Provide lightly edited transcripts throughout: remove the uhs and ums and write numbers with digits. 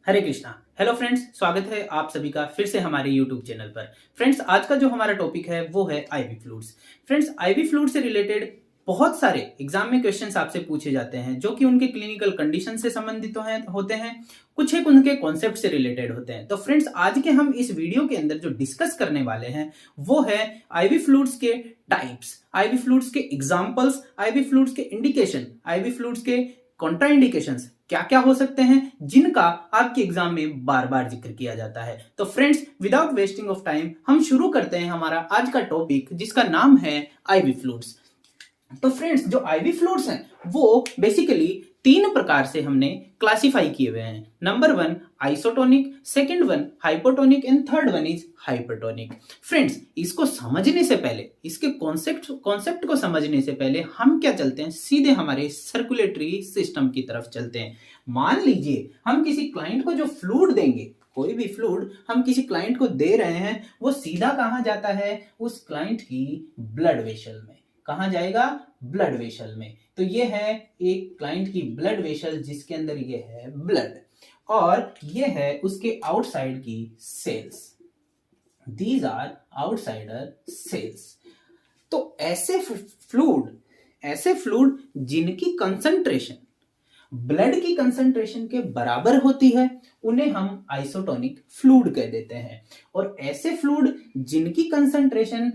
हरे Krishna. Hello friends, स्वागत है आप सभी का फिर से हमारे यूट्यूब चैनल पर। फ्रेंड्स, आज का जो हमारा टॉपिक है वो है ivy fluids. Friends, IV fluid से रिलेटेड बहुत सारे एग्जाम में क्वेश्चंस आपसे पूछे जाते हैं जो कि उनके क्लिनिकल कंडीशन से संबंधित होते हैं, कुछ एक उनके कॉन्सेप्ट से रिलेटेड होते हैं। तो फ्रेंड्स, आज के हम इस वीडियो के अंदर जो डिस्कस करने वाले हैं वो है आईवी फ्लूइड्स के टाइप्स, आईवी फ्लूइड्स के एग्जांपल्स, आईवी फ्लूइड्स के इंडिकेशन, आईवी फ्लूइड्स के कॉन्ट्राइंडिकेशंस क्या क्या हो सकते हैं जिनका आपके एग्जाम में बार बार जिक्र किया जाता है। तो friends, without wasting of time हम शुरू करते हैं हमारा आज का टॉपिक, जिसका नाम है आईवी फ्लूइड्स। तो फ्रेंड्स, जो आईवी फ्लूइड्स हैं वो बेसिकली तीन प्रकार से हमने क्लासिफाई किए हुए हैं। Number one isotonic, second one hypotonic and third one is hypertonic. Friends, इसको समझने से पहले, इसके कॉन्सेप्ट को समझने से पहले हम क्या चलते हैं, सीधे हमारे सर्कुलेटरी सिस्टम की तरफ चलते हैं। मान लीजिए हम किसी क्लाइंट को जो फ्लूइड देंगे, कोई भी फ्लूइड हम किसी क्लाइंट को दे रहे हैं, वो सीधा कहां जाता है, उस क्लाइंट की ब्लड वेसल में। कहां जाएगा? ब्लड वेसल में। तो ये है एक क्लाइंट की ब्लड वेसल जिसके अंदर ये है ब्लड, और ये है उसके आउटसाइड की cells. These are outsider cells. तो ऐसे फ्लूइड जिनकी कंसंट्रेशन ब्लड की कंसंट्रेशन के बराबर होती है उन्हें हम आइसोटोनिक फ्लूइड कह देते हैं, और ऐसे फ्लूइड जिनकी कंसंट्रेशन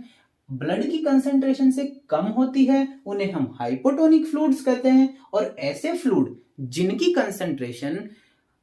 ब्लड की कंसंट्रेशन से कम होती है उन्हें हम हाइपोटोनिक फ्लूइड्स कहते हैं, और ऐसे फ्लूइड जिनकी कंसंट्रेशन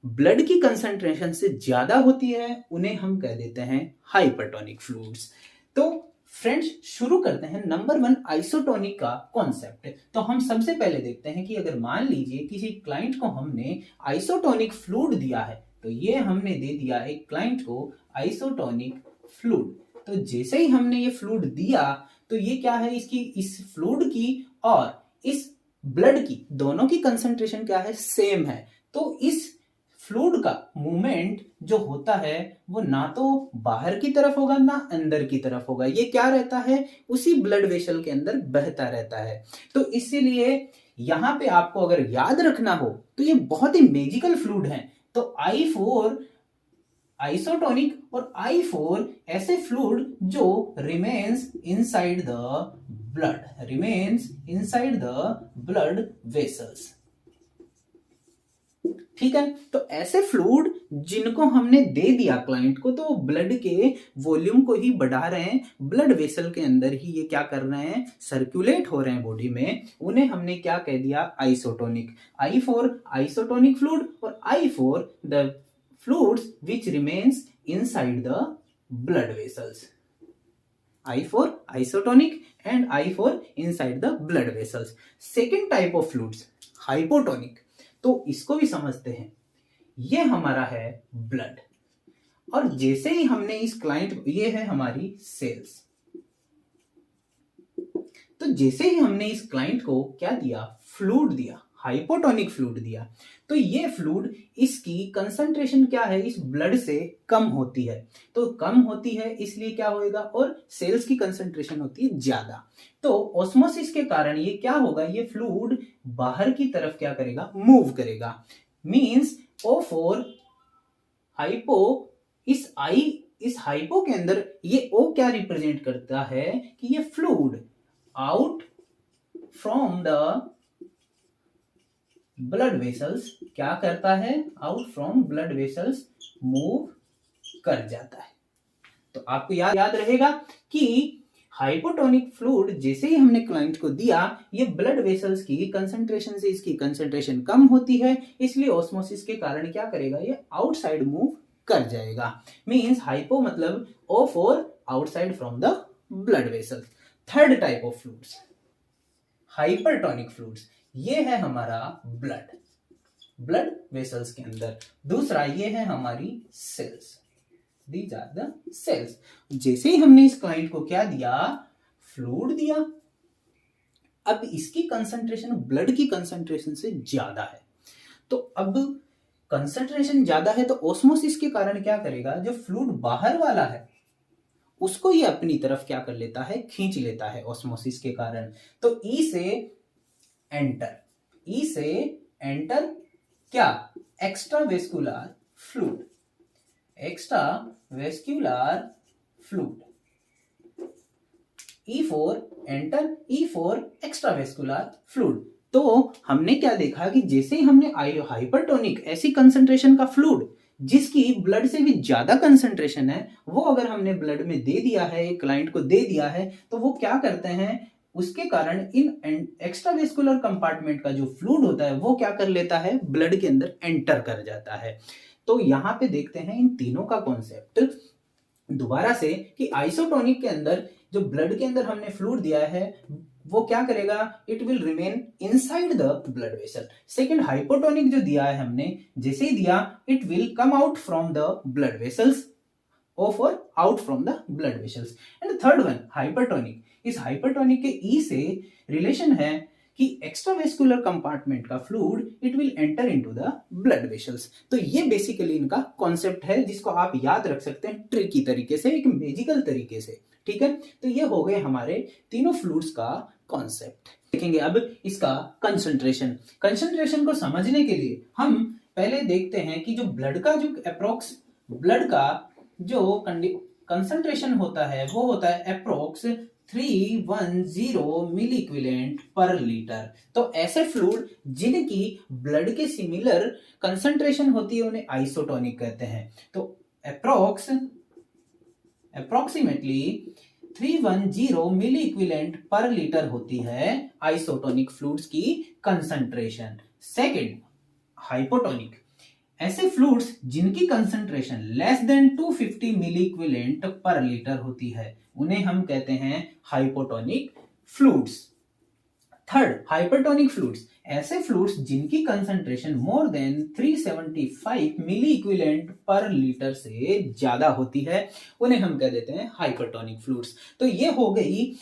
ब्लड की कंसंट्रेशन से ज्यादा होती है उन्हें हम कह देते हैं हाइपरटोनिक फ्लूइड्स। तो फ्रेंड्स, शुरू करते हैं नंबर वन आइसोटोनिक का कॉन्सेप्ट। तो हम सबसे पहले देखते हैं कि अगर मान लीजिए किसी क्लाइंट को हमने आइसोटोनिक फ्लूइड दिया है, तो ये हमने दे दिया एक क्लाइंट को आइसोटोनिक फ्लूइड। तो जैसे ही हमने ये फ्लूइड दिया तो ये क्या है, इसकी इस फ्लूइड की और इस ब्लड की दोनों की कंसंट्रेशन क्या है, सेम है। तो इस फ्लूइड का मूवमेंट जो होता है वो ना तो बाहर की तरफ होगा ना अंदर की तरफ होगा, ये क्या रहता है, उसी ब्लड वेसल के अंदर बहता रहता है। तो इसीलिए यहां पे आपको अगर याद रखना हो तो ये बहुत ही मैजिकल फ्लूइड है। तो I4 आइसोटोनिक और I4 ऐसे फ्लूइड जो remains inside the blood vessels. ठीक है, तो ऐसे फ्लूइड जिनको हमने दे दिया क्लाइंट को, तो ब्लड के वॉल्यूम को ही बढ़ा रहे हैं, ब्लड वेसल के अंदर ही ये क्या कर रहे हैं, सर्कुलेट हो रहे हैं बॉडी में, उन्हें हमने क्या कह दिया, आइसोटोनिक। I4 आइसोटोनिक फ्लूइड और I4 the fluids which remains inside the blood vessels. I4 isotonic and I4 inside the blood vessels. Second type of fluids hypotonic, तो इसको भी समझते हैं। ये हमारा है ब्लड, और जैसे ही हमने इस क्लाइंट, ये है हमारी सेल्स, तो जैसे ही हमने इस क्लाइंट को क्या दिया, फ्लूइड दिया, हाइपोटोनिक फ्लूइड दिया, तो ये फ्लूइड, इसकी कंसंट्रेशन क्या है, इस ब्लड से कम होती है। तो कम होती है इसलिए क्या होएगा, और सेल्स की कंसंट्रेशन होती है ज्यादा। तो ऑस्मोसिस के कारण ये क्या होगा, ये फ्लूइड बाहर की तरफ क्या करेगा, मूव करेगा। मींस O4 हाइपो, इस हाइपो के अंदर ये O क्या रिप्रेजेंट करता है कि ये fluid out from the blood vessels क्या करता है, out from blood vessels move कर जाता है। तो आपको याद रहेगा कि हाइपोटोनिक फ्लूइड जैसे ही हमने क्लाइंट को दिया, ये ब्लड वेसल्स की कंसंट्रेशन से इसकी कंसंट्रेशन कम होती है, इसलिए ऑस्मोसिस के कारण क्या करेगा, ये आउटसाइड मूव कर जाएगा। मींस हाइपो मतलब O4 outside from the blood vessels. Third type of fluids hypertonic fluids, ये है हमारा ब्लड वेसल्स के अंदर। दूसरा ये है हमारी cells, these are the cells. जैसे ही हमने इस क्लाइंट को क्या दिया, फ्लूइड दिया, अब इसकी कंसंट्रेशन ब्लड की कंसंट्रेशन से ज्यादा है। तो अब कंसंट्रेशन ज्यादा है तो ऑस्मोसिस के कारण क्या करेगा, जो फ्लूइड बाहर वाला है उसको ये अपनी तरफ क्या कर लेता है, खींच लेता है ऑस्मोसिस के कारण। तो ई से एंटर क्या, extra vascular fluid, extravascular fluid. E for enter, E for extravascular fluid. तो हमने क्या देखा कि जैसे ही हमने हाइपरटोनिक ऐसी कंसंट्रेशन का फ्लूइड जिसकी ब्लड से भी ज्यादा कंसंट्रेशन है वो अगर हमने ब्लड में दे दिया है, क्लाइंट को दे दिया है, तो वो क्या करते हैं, उसके कारण इन एक्स्ट्रावेस्कुलर कंपार्टमेंट का जो फ्लूइड होता है वो क्या कर लेता है, ब्लड के अंदर एंटर कर जाता है। तो यहाँ पे देखते हैं इन तीनों का कॉन्सेप्ट दोबारा से कि आइसोटोनिक के अंदर जो ब्लड के अंदर हमने फ्लूइड दिया है वो क्या करेगा, it will remain inside the blood vessel. Second hypotonic जो दिया है हमने, जैसे ही दिया it will come out from the blood vessels और out from the blood vessels. And third one hypertonic, इस हाइपरटोनिक के ई से रिलेशन है कि एक्स्ट्रावेस्कुलर कंपार्टमेंट का fluid it will enter into the blood vessels. तो ये बेसिकली इनका कॉन्सेप्ट है जिसको आप याद रख सकते हैं ट्रिकी तरीके से, एक मैजिकल तरीके से। ठीक है, तो ये हो गए हमारे तीनों फ्लूइड्स का कॉन्सेप्ट। देखेंगे अब इसका कंसंट्रेशन। कंसंट्रेशन को समझने के लिए हम पहले देखते हैं कि जो ब्लड का जो अप्रोक्स ब्लड का जो कंसंट्रेशन होता है वो होता है अप्रोक्स 310 मिली इक्विवेलेंट पर लीटर। तो ऐसे फ्लूइड जिनकी ब्लड के सिमिलर कंसंट्रेशन होती है उन्हें आइसोटोनिक कहते हैं। तो अप्रोक्सीमेटली 310 मिली इक्विवेलेंट पर लीटर होती है आइसोटोनिक फ्लूइड्स की कंसंट्रेशन। सेकंड हाइपोटोनिक, ऐसे फ्लूइड्स जिनकी कंसंट्रेशन लेस देन 250 मिली इक्विवेलेंट पर लीटर होती है उन्हें हम कहते हैं hypotonic fluids. Third hypertonic fluids, ऐसे फ्लूइड्स जिनकी कंसंट्रेशन मोर देन 375 मिली इक्विवेलेंट पर लीटर से ज्यादा होती है उन्हें हम कह देते हैं हाइपरटोनिक फ्लूइड्स। तो ये हो गई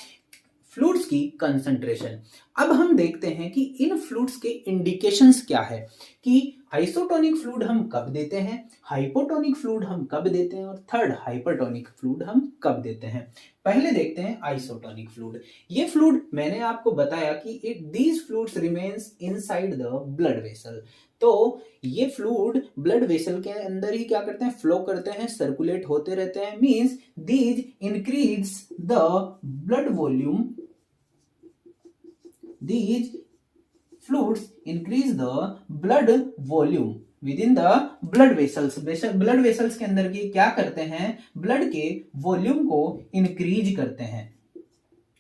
फ्लूइड्स की कंसंट्रेशन। अब हम देखते हैं कि इन फ्लूइड्स के इंडिकेशंस क्या है, कि आइसोटोनिक फ्लूइड हम कब देते हैं, हाइपोटोनिक फ्लूइड हम कब देते हैं, और थर्ड हाइपरटोनिक फ्लूइड हम कब देते हैं। पहले देखते हैं आइसोटोनिक फ्लूइड। ये फ्लूइड मैंने आपको बताया कि these fluids remains inside the blood vessel. तो ये फ्लूइड ब्लड वेसल के अंदर ही क्या करते हैं, फ्लो करते हैं, सर्कुलेट होते रहते हैं। Means these increase the blood volume, these fluids increase the blood volume within the blood vessels। Blood vessels के अंदर की क्या करते हैं, ब्लड के वॉल्यूम को इंक्रीज करते हैं,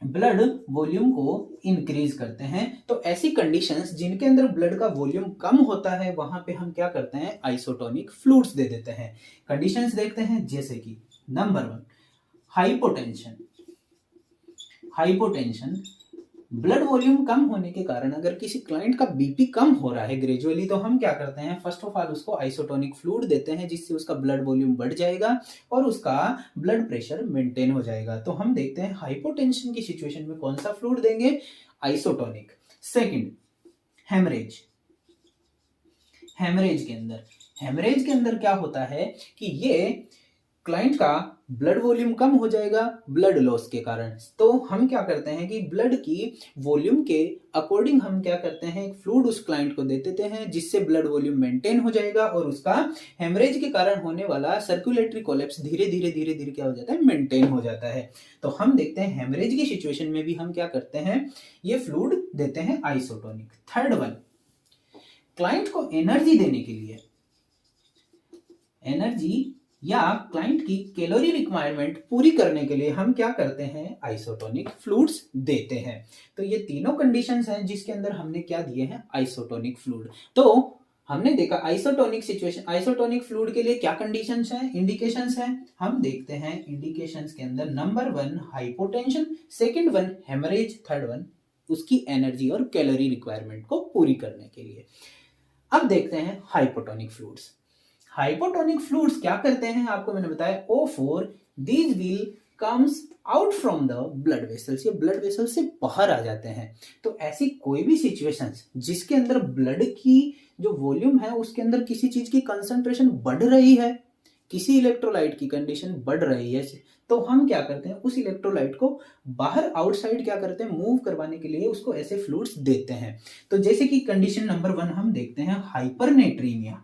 ब्लड वॉल्यूम को इंक्रीज करते हैं। तो ऐसी कंडीशंस जिनके अंदर ब्लड का वॉल्यूम कम होता है वहां पे हम क्या करते हैं, आइसोटोनिक फ्लूइड्स दे देते हैं। कंडीशंस देखते हैं, जैसे कि number 1 hypotension. Hypotension blood volume कम होने के कारण अगर किसी क्लाइंट का बीपी कम हो रहा है ग्रेजुअली, तो हम क्या करते हैं, फर्स्ट ऑफ ऑल उसको आइसोटोनिक फ्लूइड देते हैं जिससे उसका ब्लड वॉल्यूम बढ़ जाएगा और उसका ब्लड प्रेशर मेंटेन हो जाएगा। तो हम देखते हैं हाइपोटेंशन की सिचुएशन में कौन सा फ्लूइड देंगे, आइसोटोनिक। Second haemorrhage. हेमरेज के अंदर क्या होता है कि ये क्लाइंट का ब्लड वॉल्यूम कम हो जाएगा ब्लड लॉस के कारण। तो हम क्या करते हैं कि ब्लड की वॉल्यूम के अकॉर्डिंग हम क्या करते हैं, एक फ्लूइड उस क्लाइंट को दे देते हैं जिससे ब्लड वॉल्यूम मेंटेन हो जाएगा और उसका हेमरेज के कारण होने वाला सर्कुलेटरी कोलैप्स धीरे धीरे क्या हो जाता है, मेंटेन हो जाता है। तो हम देखते हैं हेमरेज की सिचुएशन में भी हम क्या करते हैं, ये फ्लूइड देते हैं आइसोटोनिक। थर्ड वन, क्लाइंट को एनर्जी देने के लिए, एनर्जी या क्लाइंट की कैलोरी रिक्वायरमेंट पूरी करने के लिए हम क्या करते हैं, आइसोटोनिक फ्लूइड्स देते हैं। तो ये तीनों कंडीशंस हैं जिसके अंदर हमने क्या दिए हैं, आइसोटोनिक फ्लूइड। तो हमने देखा आइसोटोनिक सिचुएशन, आइसोटोनिक फ्लूइड के लिए क्या कंडीशंस हैं, इंडिकेशंस हैं। हम देखते हैं इंडिकेशंस के अंदर number 1 hypotension, second one haemorrhage, third one उसकी एनर्जी और कैलोरी रिक्वायरमेंट को पूरी करने के लिए। अब देखते हैं हाइपोटोनिक फ्लूइड्स। हाइपोटोनिक फ्लूइड्स क्या करते हैं, आपको मैंने बताया O4 these will comes out from the blood vessels, ये ब्लड वेसल से बाहर आ जाते हैं। तो ऐसी कोई भी सिचुएशंस जिसके अंदर ब्लड की जो वॉल्यूम है उसके अंदर किसी चीज की कंसंट्रेशन बढ़ रही है, किसी इलेक्ट्रोलाइट की कंडीशन बढ़ रही है, तो हम क्या करते हैं, उस इलेक्ट्रोलाइट को बाहर आउटसाइड क्या करते हैं, मूव करवाने के लिए उसको ऐसे फ्लूइड्स देते हैं। तो जैसे कि कंडीशन नंबर 1 हम देखते हैं हाइपरनेट्रीमिया।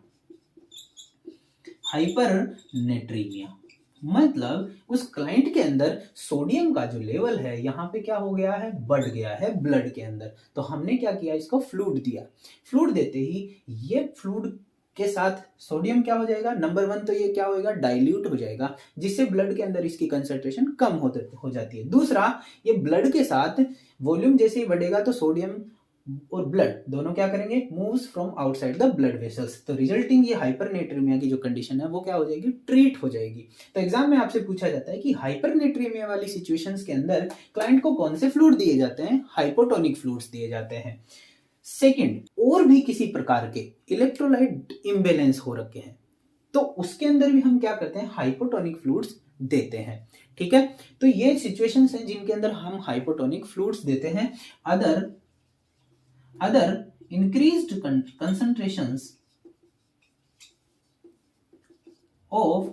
हाइपरनेट्रीमिया, मतलब उस क्लाइंट के अंदर सोडियम का जो लेवल है यहाँ पे क्या हो गया है, बढ़ गया है ब्लड के अंदर। तो हमने क्या किया, इसको फ्लूइड दिया। फ्लूइड देते ही ये फ्लूइड के साथ सोडियम क्या हो जाएगा, नंबर वन तो ये क्या होएगा, डाइल्यूट हो जाएगा, जिससे ब्लड के अंदर इसकी कंसंट्रेशन कम हो जाती है। दूसरा, ये ब्लड के साथ वॉल्यूम जैसे ही बढ़ेगा तो सोडियम और ब्लड दोनों क्या करेंगे, moves from outside the blood vessels. तो रिजल्टिंग ये हाइपरनेट्रीमिया की जो कंडीशन है वो क्या हो जाएगी, ट्रीट हो जाएगी। तो एग्जाम में आपसे पूछा जाता है कि हाइपरनेट्रीमिया वाली सिचुएशंस के अंदर क्लाइंट को कौन से फ्लूइड दिए जाते हैं, हाइपोटोनिक फ्लूइड्स दिए जाते हैं। सेकंड, और भी किसी प्रकार के इलेक्ट्रोलाइट इम्बेलेंस हो रखे हैं तो उसके अंदर भी हम क्या करते हैं, हाइपोटोनिक फ्लूइड्स देते हैं। ठीक है, तो ये सिचुएशंस हैं जिनके अंदर हम हाइपोटोनिक फ्लूइड्स देते हैं। other increased concentrations of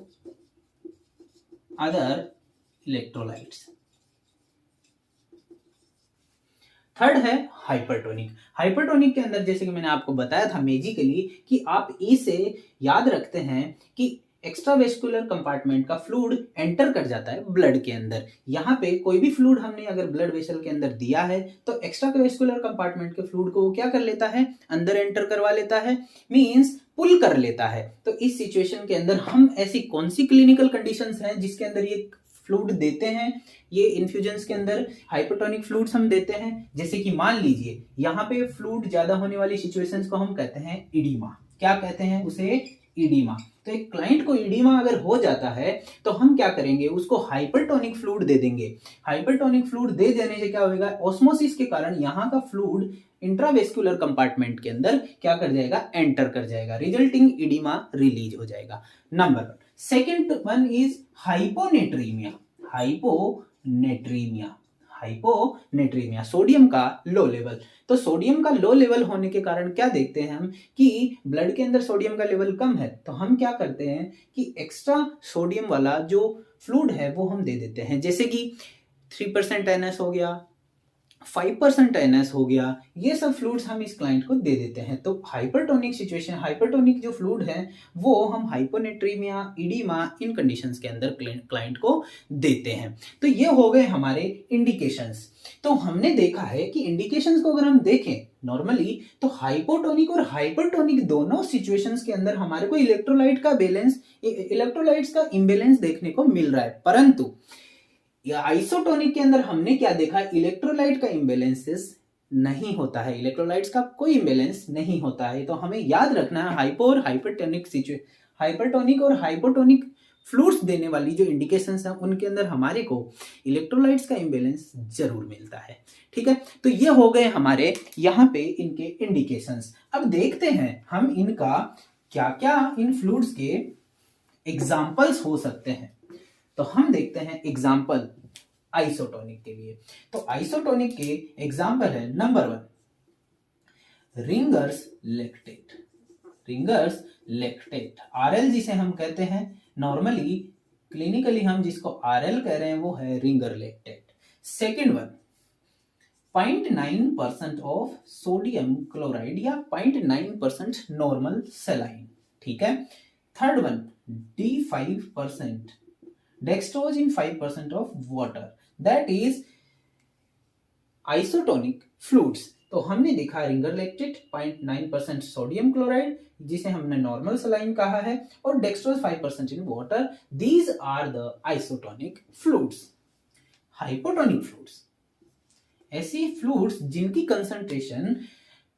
other electrolytes। Third है हाइपरटोनिक। हाइपरटोनिक के अंदर जैसे कि मैंने आपको बताया था मेजिकली कि आप इसे याद रखते हैं कि एक्स्ट्रावेस्कुलर कंपार्टमेंट का फ्लूइड एंटर कर जाता है ब्लड के अंदर। यहाँ पे कोई भी फ्लूइड हमने अगर ब्लड वेसल के अंदर दिया है तो एक्स्ट्रावेस्कुलर कंपार्टमेंट के फ्लूइड को वो क्या कर लेता है, अंदर एंटर करवा लेता है, मींस पुल कर लेता है। तो इस सिचुएशन के अंदर हम ऐसी कौन सी क्लिनिकल कंडीशंस हैं जिसके अंदर ये फ्लूइड देते हैं, ये इन्फ्यूजन्स के अंदर हाइपोटोनिक फ्लूइड्स हम देते हैं। जैसे कि मान लीजिए यहाँ पे फ्लूइड ज्यादा होने वाली सिचुएशंस को हम कहते हैं इडीमा। क्या कहते हैं उसे, इडीमा। तो एक क्लाइंट को इडीमा अगर हो जाता है तो हम क्या करेंगे, उसको हाइपरटोनिक फ्लूइड दे देंगे। हाइपरटोनिक फ्लूइड दे देने से क्या होगा, ऑस्मोसिस के कारण यहाँ का फ्लूइड इंट्रावेस्कुलर कंपार्टमेंट के अंदर क्या कर जाएगा, एंटर कर जाएगा, रिजल्टिंग इडीमा रिलीज हो जाएगा। Number one. Second one is hyponatraemia. Hyponatraemia, hyponatraemia, sodium का लो लेवल। तो सोडियम का लो लेवल होने के कारण क्या देखते हैं हम कि ब्लड के अंदर सोडियम का लेवल कम है, तो हम क्या करते हैं कि एक्स्ट्रा सोडियम वाला जो फ्लूइड है वो हम दे देते हैं। जैसे कि 3% NS हो गया, 5% NS हो गया, ये सब फ्लूइड्स हम इस क्लाइंट को दे देते हैं। तो हाइपरटोनिक सिचुएशन, हाइपरटोनिक जो फ्लूइड है वो हम हाइपोनेट्रीमिया, इडीमा इन कंडीशंस के अंदर क्लाइंट को देते हैं। तो ये हो गए हमारे इंडिकेशंस। तो हमने देखा है कि इंडिकेशंस को अगर हम देखें नॉर्मली तो हाइपोटोनिक और हाइपरटोनिक दोनों सिचुएशंस के अंदर हमारे को इलेक्ट्रोलाइट का बैलेंस, इलेक्ट्रोलाइट्स का इम्बैलेंस देखने को मिल रहा है। परंतु आइसोटोनिक के अंदर हमने क्या देखा, इलेक्ट्रोलाइट का इम्बैलेंसेस नहीं होता है, इलेक्ट्रोलाइट्स का कोई इम्बैलेंस नहीं होता है। तो हमें याद रखना है हाइपो और हाइपरटोनिक और हाइपोटोनिक फ्लूइड्स देने वाली जो इंडिकेशंस हैं उनके अंदर हमारे को इलेक्ट्रोलाइट्स का इम्बैलेंस जरूर मिलता है। ठीक है, तो ये हो गए हमारे यहाँ पे इनके इंडिकेशंस। अब देखते हैं हम इनका क्या क्या इन फ्लूइड्स के एग्जाम्पल्स हो सकते हैं। तो हम देखते हैं एग्जाम्पल आइसोटोनिक के लिए। तो आइसोटोनिक के एग्जाम्पल है, number one ringers lactate. Ringers lactate, RL जिसे हम कहते हैं, नॉर्मली क्लिनिकली हम जिसको आरएल कह रहे हैं वो है Ringer lactate. Second one 0.9% of sodium chloride या 0.9% नॉर्मल सेलाइन। ठीक है। Third one D5% dextrose in 5% of water, that is isotonic fluids। तो हमने देखा रिंगर लैक्टेट 0.9% सोडियम क्लोराइड जिसे हमने नॉर्मल सलाइन कहा है, और dextrose 5% in water. These are the isotonic fluids. Hypotonic fluids ऐसी फ्लूइड्स जिनकी कंसंट्रेशन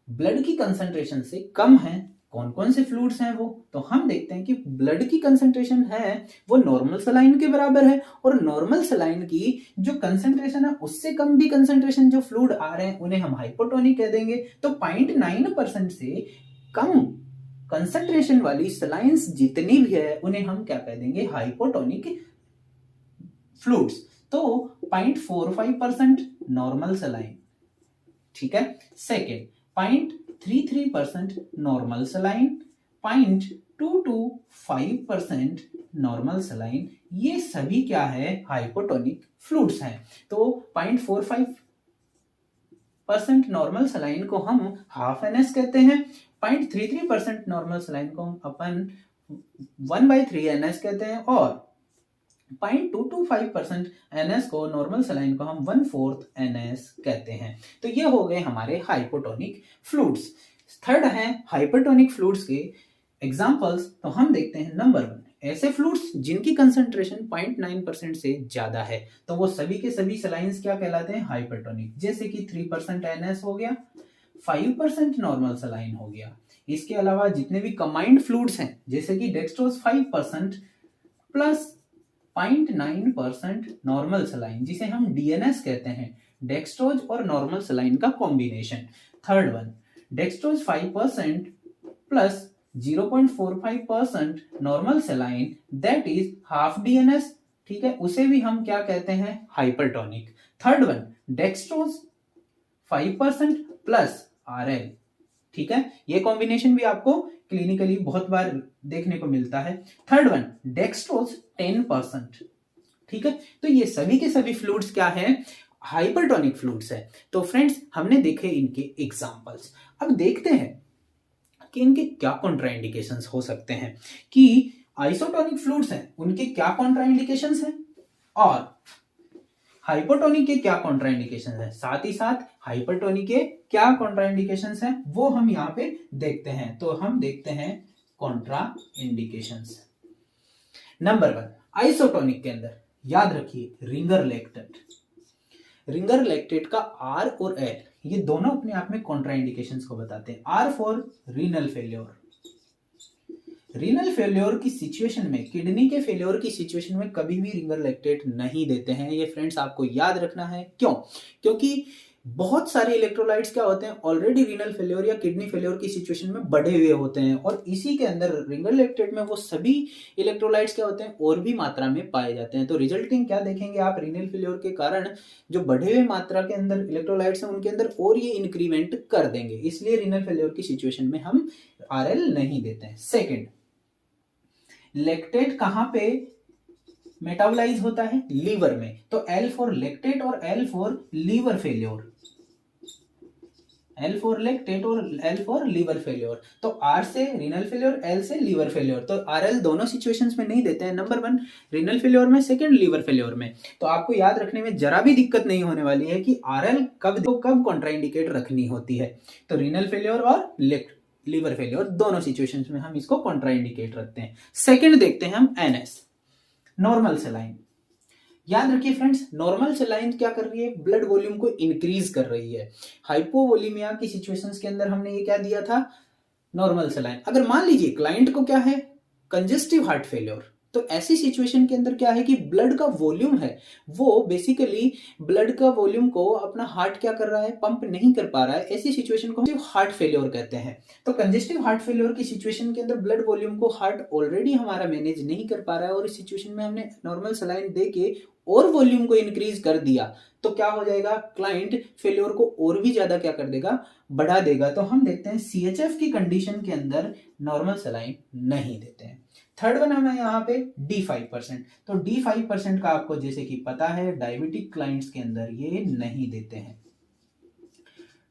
ब्लड की कंसंट्रेशन से कम है। कौन कौन से फ्लूइड्स हैं वो, तो हम देखते हैं कि ब्लड की कंसंट्रेशन है वो नॉर्मल सलाइन के बराबर है, और नॉर्मल सलाइन की जो कंसंट्रेशन है उससे कम भी कंसंट्रेशन जो फ्लूइड आ रहे हैं उन्हें हम हाइपोटोनिक कह देंगे। तो 0.9% से कम कंसंट्रेशन वाली सलाइंस जितनी भी है उन्हें हम क्या कह देंगे, हाइपोटोनिक फ्लूइड्स। तो 0.45% नॉर्मल सलाइन। ठीक है। Second 0.33% normal saline, 0.225% normal saline, ये सभी क्या है, हाइपोटोनिक फ्लूइड्स हैं। तो 0.45% नॉर्मल सलाइन को हम हाफ NS कहते हैं, 0.33% नॉर्मल सलाइन को हम अपन 1/3 NS कहते हैं, और 0.225% NS को, नॉर्मल सलाइन को हम 1/4 NS कहते हैं। तो ये हो गए हमारे हाइपोटोनिक फ्लूइड्स। थर्ड है हाइपरटोनिक फ्लूइड्स के एग्जांपल्स। तो हम देखते हैं नंबर 1, ऐसे फ्लूइड्स जिनकी कंसंट्रेशन 0.9% से ज्यादा है, तो वो सभी के सभी सलाइंस क्या कहलाते हैं? हाइपरटोनिक। जैसे कि 3% NS हो गया, 5% नॉर्मल सलाइन हो गया। इसके अलावा जितने भी कंबाइंड फ्लूइड्स हैं, जैसे कि डेक्सट्रोज 5% प्लस 0.9% नॉर्मल सलाइन, जिसे हम DNS कहते हैं, डेक्सट्रोज और नॉर्मल सलाइन का combination. Third one, dextrose 5% plus 0.45% normal saline, that is half DNS। ठीक है, उसे भी हम क्या कहते हैं? Hypertonic. Third one, dextrose 5% plus RL। ठीक है, ये कॉम्बिनेशन भी आपको क्लिनिकली बहुत बार देखने को मिलता है। Third one, dextrose 10%। ठीक है, तो ये सभी के सभी फ्लूइड्स क्या है? हाइपरटोनिक फ्लूइड्स है। तो फ्रेंड्स, हमने देखे इनके एग्जांपल्स। अब देखते हैं कि इनके क्या कॉन्ट्राइंडिकेशंस हो सकते हैं, कि आइसोटोनिक फ्लूइड्स हैं उनके क्या कॉन्ट्राइंडिकेशंस हैं, और हाइपोटोनिक के क्या कॉन्ट्राइंडिकेशंस हैं, साथ ही साथ हाइपरटोनिक के क्या कॉन्ट्राइंडिकेशंस हैं, वो हम यहाँ पे देखते हैं। तो हम देखते हैं कॉन्ट्राइंडिकेशंस। नंबर 1, आइसोटोनिक के अंदर याद रखिए रिंगर लैक्टेट। रिंगर लैक्टेट का R और L, ये दोनों अपने आप में कॉन्ट्राइंडिकेशंस को बताते हैं। R for renal failure. Renal failure की सिचुएशन में, किडनी के फेल्योर की सिचुएशन में कभी भी रिंगर लैक्टेट नहीं देते हैं। ये फ्रेंड्स आपको याद रखना है। क्यों? क्योंकि बहुत सारे इलेक्ट्रोलाइट्स क्या होते हैं, ऑलरेडी रीनल फेल्योर या किडनी फेल्योर की सिचुएशन में बढ़े हुए होते हैं, और इसी के अंदर रिंगर लैक्टेट में वो सभी इलेक्ट्रोलाइट्स क्या होते हैं, और भी मात्रा में पाए जाते हैं। तो रिजल्टिंग क्या देखेंगे आप? रीनल फेल्योर के कारण जो बढ़े हुए मात्रा के अंदर इलेक्ट्रोलाइट्स हैं, उनके अंदर और ये इंक्रीमेंट कर देंगे। इसलिए रीनल फेल्योर की सिचुएशन में हम RL नहीं देते हैं। सेकेंड, लैक्टेट कहां पे मेटाबोलाइज होता है? लीवर में। तो L फॉर लैक्टेट और L for liver failure. L for lactate और L फॉर लीवर फेल्योर। तो R से रीनल फेल्योर, L से लीवर फेल्योर। तो RL दोनों सिचुएशंस में नहीं देते हैं। नंबर 1 रीनल फेल्योर में, सेकंड लीवर फेल्योर में। तो आपको याद रखने में जरा भी दिक्कत नहीं होने वाली है कि RL कब कॉन्ट्राइंडिकेट रखनी होती है। तो रीनल फेल्योर और लीवर फेल्योर दोनों सिचुएशंस में हम इसको कॉन्ट्राइंडिकेट रखते हैं। सेकंड देखते हैं हम NS, नॉर्मल सलाइन। याद रखिए फ्रेंड्स, नॉर्मल सलाइन क्या कर रही है? ब्लड वॉल्यूम को इंक्रीज कर रही है। हाइपोवोलीमिया की सिचुएशंस के अंदर हमने ये क्या दिया था? Normal saline. अगर मान लीजिए क्लाइंट को क्या है? कंजेस्टिव हार्ट फेल्योर, तो ऐसी सिचुएशन के अंदर क्या है कि ब्लड का वॉल्यूम है, वो बेसिकली ब्लड का वॉल्यूम को अपना हार्ट क्या कर रहा है? पंप नहीं कर पा रहा है। ऐसी सिचुएशन को हार्ट फेल्योर कहते हैं। तो कंजेस्टिव हार्ट फेल्योर की सिचुएशन के अंदर ब्लड वॉल्यूम को हार्ट ऑलरेडी हमारा मैनेज नहीं कर पा रहा है, और इस सिचुएशन में हमने नॉर्मल सलाइन दे के और वॉल्यूम को इंक्रीज कर दिया, तो क्या हो जाएगा? क्लाइंट फेल्योर को और भी ज्यादा क्या कर देगा? बढ़ा देगा। तो हम देखते हैं CHF की कंडीशन के अंदर नॉर्मल सलाइन नहीं देते हैं। थर्ड वन हमें यहाँ पे D5%। तो D5% का आपको जैसे कि पता है, डायबिटिक क्लाइंट्स के अंदर ये नहीं देते हैं।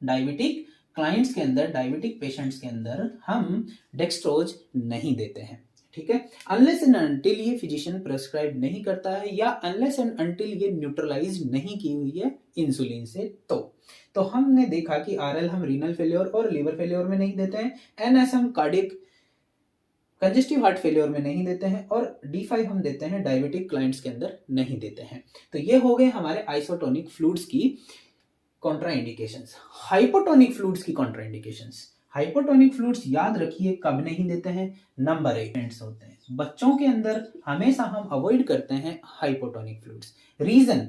डायबिटिक क्लाइंट्स के अंदर, डायबिटिक पेशेंट्स के अंदर हम डेक्सट्रोज नहीं देते हैं। ठीक है, अनलेस एंड अनटिल ये फिजिशियन प्रेस्क्राइब नहीं करता है, या अनलेस एंड अनटिल ये न्यूट्रलाइज नहीं की हुई है इंसुलिन से। तो हमने देखा कि RL हम रीनल फेल्योर और लीवर फेल्योर में नहीं देते हैं, NS हम कार्डियक कंजेस्टिव हार्ट फेल्योर में नहीं देते हैं, और D5 हम देते हैं डायबिटिक क्लाइंट्स के अंदर नहीं देते हैं। तो ये हो गए हमारे आइसोटोनिक फ्लूइड्स की कॉन्ट्राइंडिकेशंस। हाइपोटोनिक फ्लूइड्स की कॉन्ट्राइंडिकेशंस। हाइपोटोनिक फ्लूइड्स याद रखिए कब नहीं देते हैं? नंबर 1 होते हैं। बच्चों के अंदर हमेशा हम अवॉइड करते हैं हाइपोटोनिक फ्लूइड्स। रीजन,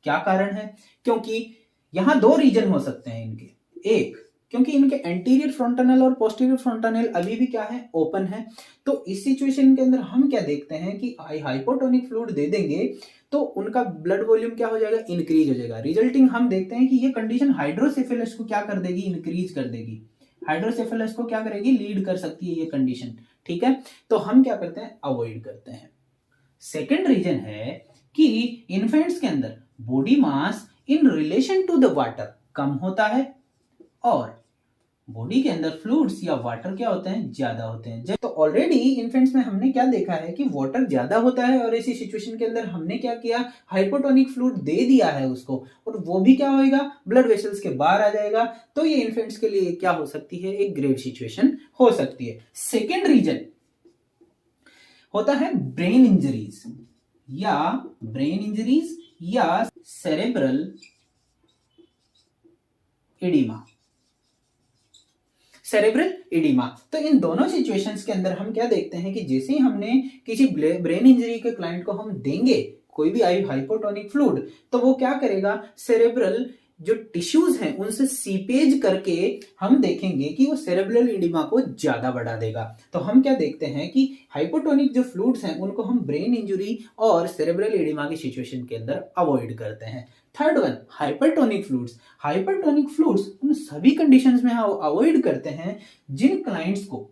क्या कारण है? क्योंकि यहां 2 रीजन हो सकते हैं इनके। एक, क्योंकि इनके एंटीरियर फ्रंटनल और पोस्टीरियर फ्रंटनल अभी भी क्या है? ओपन है। तो इस सिचुएशन के अंदर हम क्या देखते हैं कि हाइपोटोनिक फ्लूइड दे देंगे तो उनका ब्लड वॉल्यूम क्या हो जाएगा? इंक्रीज हो जाएगा। रिजल्टिंग हम देखते हैं कि ये कंडीशन हाइड्रोसेफेलस को क्या कर देगी? इंक्रीज कर देगी। हाइड्रोसेफेलस को क्या करेगी? लीड कर सकती है ये कंडीशन। ठीक है, तो हम क्या करते हैं? अवॉइड करते हैं। सेकेंड रीजन है कि इन्फेंट्स के अंदर body mass in relation to the water कम होता है, और बॉडी के अंदर फ्लूइड्स या वाटर क्या होते हैं, ज्यादा होते हैं। तो ऑलरेडी इन्फेंट्स में हमने क्या देखा है कि वाटर ज्यादा होता है और ऐसी सिचुएशन के अंदर हमने क्या किया, हाइपोटोनिक फ्लूइड दे दिया है उसको, और वो भी क्या होएगा, ब्लड वेसल्स के बाहर आ जाएगा। तो ये इन्फेंट्स के लिए क्या हो सकती है, एक ग्रेव सिचुएशन हो सकती है। सेकेंड रीजन होता है ब्रेन इंजरीज या सेरेब्रल एडिमा। सेरेब्रल एडिमा, तो इन दोनों सिचुएशंस के अंदर हम क्या देखते हैं कि जैसे ही हमने किसी ब्रेन इंजरी के क्लाइंट को हम देंगे कोई भी हाइपोटोनिक फ्लूइड, तो वो क्या करेगा, सेरेब्रल जो टिश्यूज हैं उनसे सीपेज करके हम देखेंगे कि वो सेरेब्रल एडिमा को ज्यादा बढ़ा देगा। तो हम क्या देखते हैं कि हाइपोटोनिक जो फ्लूइड्स हैं उनको हम ब्रेन इंजरी और सेरेब्रल एडिमा की सिचुएशन के अंदर अवॉइड करते हैं। Third one, hypertonic fluids. Hypertonic fluids उन सभी कंडीशंस में अवॉइड करते हैं जिन क्लाइंट्स को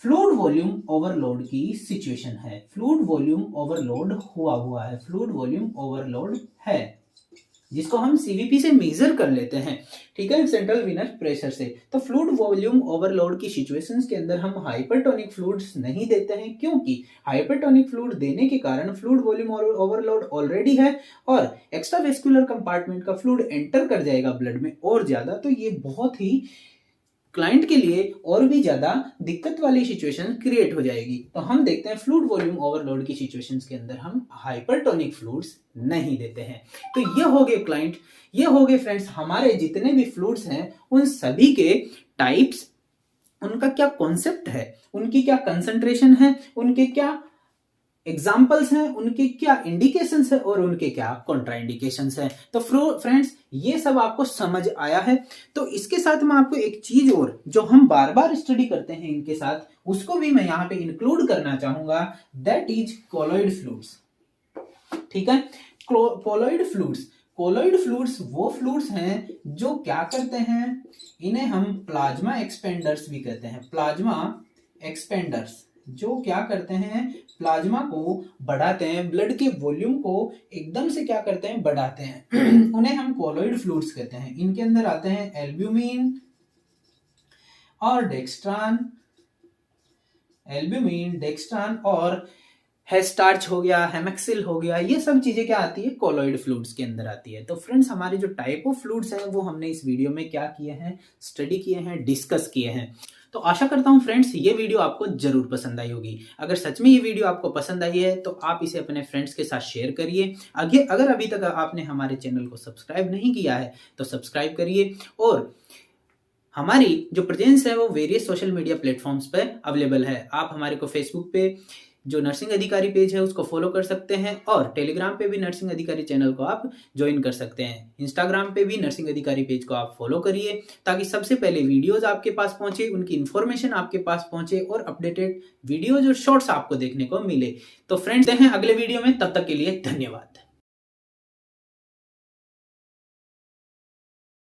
फ्लूइड वॉल्यूम ओवरलोड की सिचुएशन है, फ्लूइड वॉल्यूम ओवरलोड हुआ है, फ्लूइड वॉल्यूम ओवरलोड है, जिसको हम सीवीपी से मेजर कर लेते हैं, ठीक है, सेंट्रल वीनस प्रेशर से। तो फ्लूइड वॉल्यूम ओवरलोड की सिचुएशंस के अंदर हम हाइपरटोनिक फ्लूइड्स नहीं देते हैं, क्योंकि हाइपरटोनिक फ्लूइड देने के कारण फ्लूइड वॉल्यूम ओवरलोड ऑलरेडी है और एक्स्ट्रा वेस्कुलर कंपार्टमेंट का फ्लूइड एंटर कर जाएगा ब्लड में और ज्यादा, तो ये बहुत ही क्लाइंट के लिए और भी ज्यादा दिक्कत वाली सिचुएशन क्रिएट हो जाएगी। तो हम देखते हैं फ्लूइड वॉल्यूम ओवरलोड की सिचुएशंस के अंदर हम हाइपरटोनिक फ्लूइड्स नहीं देते हैं। तो ये हो गए क्लाइंट, ये हो गए फ्रेंड्स हमारे जितने भी फ्लूइड्स हैं उन सभी के टाइप्स, उनका क्या कॉन्सेप्ट है, उनकी क्या कंसंट्रेशन है, उनके क्या एग्जाम्पल्स हैं, उनके क्या इंडिकेशंस है और उनके क्या कॉन्ट्राइंडिकेशंस हैं। तो फ्रेंड्स ये सब आपको समझ आया है। तो इसके साथ मैं आपको एक चीज और जो हम बार बार स्टडी करते हैं इनके साथ, उसको भी मैं यहाँ पे इंक्लूड करना चाहूंगा, दैट इज कोलॉइड फ्लूइड्स। ठीक है, कोलॉइड फ्लूइड्स। कोलॉइड फ्लूइड्स वो फ्लूइड्स हैं जो क्या करते हैं, इन्हें हम प्लाज्मा एक्सपेंडर्स भी कहते हैं। प्लाज्मा एक्सपेंडर्स जो क्या करते हैं, प्लाज्मा को बढ़ाते हैं, ब्लड के वॉल्यूम को एकदम से क्या करते हैं, बढ़ाते हैं उन्हें हम कोलॉइड फ्लूइड्स कहते हैं। इनके अंदर आते हैं एल्ब्यूमिन और डेक्स्ट्रान, एल्ब्यूमिन, डेक्स्ट्रान और हेस्टार्च हो गया, हेमेक्सिल हो गया, ये सब चीजें क्या आती है, कोलॉइड फ्लूइड्स के अंदर आती है। तो फ्रेंड्स हमारे जो टाइप ऑफ फ्लूइड्स हैं वो हमने इस वीडियो में क्या किए हैं, स्टडी किए हैं, डिस्कस किए हैं। तो आशा करता हूं फ्रेंड्स ये वीडियो आपको जरूर पसंद आई होगी। अगर सच में ये वीडियो आपको पसंद आई है तो आप इसे अपने फ्रेंड्स के साथ शेयर करिए। अगर अभी तक आपने हमारे चैनल को सब्सक्राइब नहीं किया है तो सब्सक्राइब करिए, और हमारी जो प्रेजेंस है वो वेरियस सोशल मीडिया प्लेटफॉर्म्स पर अवेलेबल है। आप हमारे को फेसबुक पे जो नर्सिंग अधिकारी पेज है उसको फॉलो कर सकते हैं, और टेलीग्राम पे भी नर्सिंग अधिकारी चैनल को आप ज्वाइन कर सकते हैं। इंस्टाग्राम पे भी नर्सिंग अधिकारी पेज को आप फॉलो करिए ताकि सबसे पहले वीडियोस आपके पास पहुंचे, उनकी इन्फॉर्मेशन आपके पास पहुंचे और अपडेटेड वीडियोज और शॉर्ट्स आपको देखने को मिले। तो फ्रेंड्स हैं अगले वीडियो में, तब तक के लिए धन्यवाद।